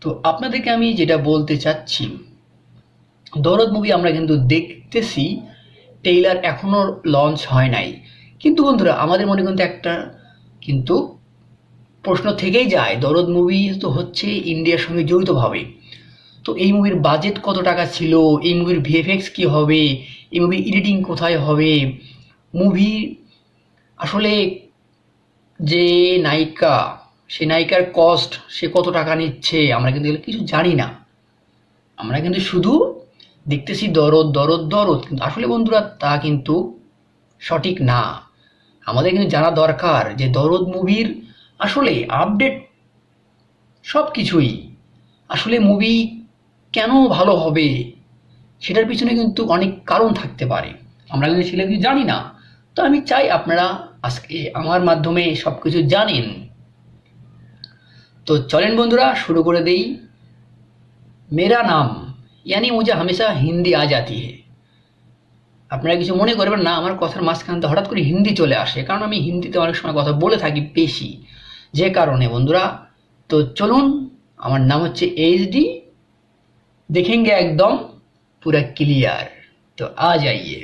তো আপনাদেরকে আমি যেটা বলতে চাচ্ছি, দরদ মুভি আমরা কিন্তু দেখতেছি, ট্রেইলার এখনো লঞ্চ হয় নাই। কিন্তু বন্ধুরা আমাদের মনে কিন্তু একটা কিন্তু প্রশ্ন থেকেই যায়, দরদ মুভি তো হচ্ছে ইন্ডিয়ার সঙ্গে জড়িতভাবে। তো এই মুভির বাজেট কত টাকা ছিল, এই মুভির ভিএফএক্স কি হবে, এই মুভির এডিটিং কোথায় হবে, মুভি আসলে যে নায়িকা, সে নায়িকার কস্ট সে কত টাকা নিচ্ছে, আমরা কিন্তু এগুলো কিছু জানি না। আমরা কিন্তু শুধু দেখতেছি দরদ দরদ দরদ, কিন্তু আসলে বন্ধুরা তা কিন্তু সঠিক না। আমাদের কিন্তু জানা দরকার যে দরদ মুভির আসলে আপডেট সব কিছুই, আসলে মুভি কেন ভালো হবে সেটার পিছনে কিন্তু অনেক কারণ থাকতে পারে, আমরা কিন্তু সেটা কিছু জানি না। তো আমি চাই আপনারা আজকে আমার মাধ্যমে সব কিছু জানেন। তো চলেন বন্ধুরা শুরু করে দেই। মেরা নাম यानी मुझे हमेशा हिंदी आ जाती है। আপনারা কিছু মনে করবেন না, আমার কথার মাঝখানে হঠাৎ করে হিন্দি চলে আসে, কারণ আমি হিন্দিতে অনেক সময় কথা বলে থাকি বেশি, যে কারণে বন্ধুরা। তো চলুন, আমার নাম হচ্ছে এইচডি, देखेंगे एकदम पूरा क्लियर। तो आ जाइए।